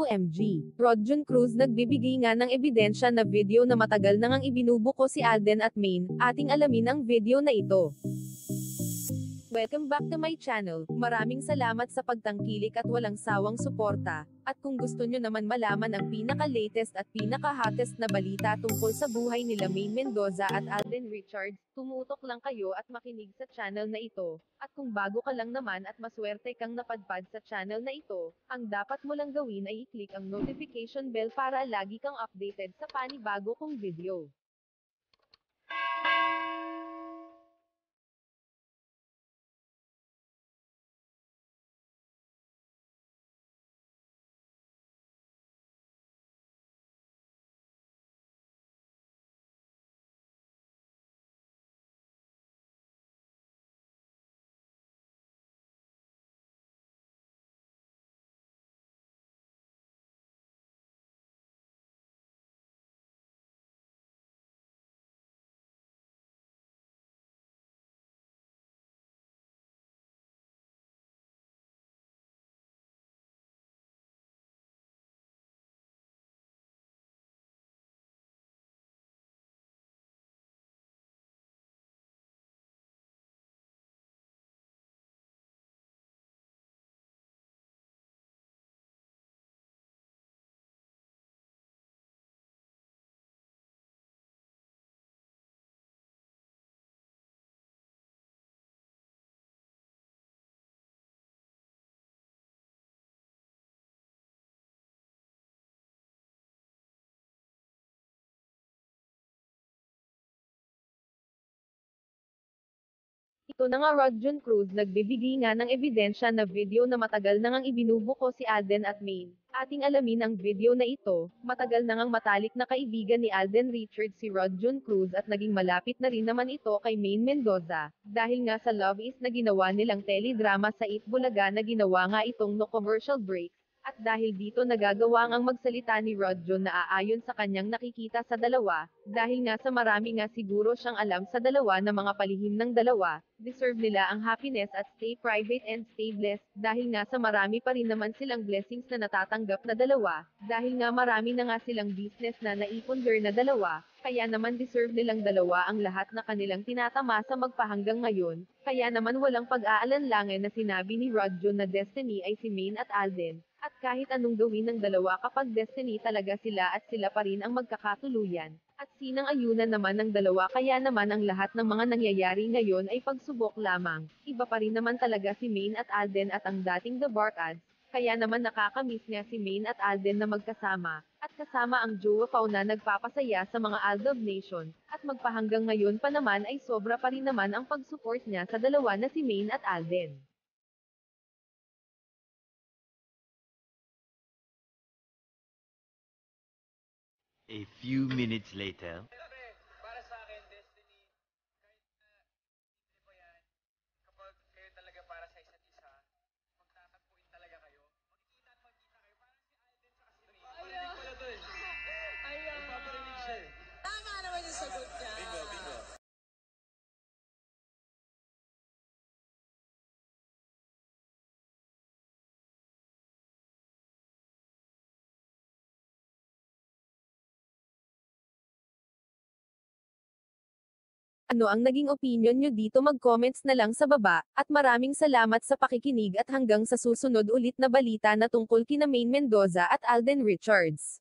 OMG, Rodjon Cruz nagbibigay nga ng ebidensya na video na matagal na ngang ibinubuko si Alden at Maine, ating alamin ang video na ito. Welcome back to my channel, maraming salamat sa pagtangkilik at walang sawang suporta, at kung gusto nyo naman malaman ang pinaka-latest at pinaka-hottest na balita tungkol sa buhay nila Maine Mendoza at Alden Richards, tumutok lang kayo at makinig sa channel na ito, at kung bago ka lang naman at maswerte kang napadpad sa channel na ito, ang dapat mo lang gawin ay i-click ang notification bell para lagi kang updated sa panibago kong video. Ito na nga Rodjon Cruz nagbibigay nga ng ebidensya na video na matagal na ngang ibinubuko si Alden at Maine. Ating alamin ang video na ito, matagal na ngang matalik na kaibigan ni Alden Richards si Rodjon Cruz at naging malapit na rin naman ito kay Maine Mendoza, dahil nga sa Love Is na ginawa nilang teledrama sa Itbulaga na ginawa nga itong no commercial break. At dahil dito nagagawa ang magsalita ni Rodjon na aayon sa kanyang nakikita sa dalawa, dahil nga sa marami nga siguro siyang alam sa dalawa na mga palihim ng dalawa, deserve nila ang happiness at stay private and stay blessed, dahil nga sa marami pa rin naman silang blessings na natatanggap na dalawa, dahil nga marami na nga silang business na naiponder na dalawa, kaya naman deserve nilang dalawa ang lahat na kanilang tinatamasa magpahanggang ngayon, kaya naman walang pag-aalanlangan na sinabi ni Rodjon na destiny ay si Maine at Alden. At kahit anong gawin ng dalawa kapag destiny talaga sila at sila pa rin ang magkakatuluyan. At sinang-ayunan naman ng dalawa kaya naman ang lahat ng mga nangyayari ngayon ay pagsubok lamang. Iba pa rin naman talaga si Maine at Alden at ang dating The Barkads. Kaya naman nakakamiss nga si Maine at Alden na magkasama. At kasama ang Jowa Pao na nagpapasaya sa mga Aldab Nation. At magpahanggang ngayon pa naman ay sobra pa rin naman ang pag-support niya sa dalawa na si Maine at Alden. A few minutes later. Para sa akin, destiny, kahit na hindi pa yan, kapag kayo talaga para sa isa't isa, magtatagpuin talaga kayo. Magkikita at magkita kayo. Parang si Alden sa kasi Parinig pala to eh. Nagpaparinig siya eh. Tama naman yung sagot niya. Bingo, bingo. Ano ang naging opinion nyo dito, mag-comments na lang sa baba, at maraming salamat sa pakikinig at hanggang sa susunod ulit na balita na tungkol kina Maine Mendoza at Alden Richards.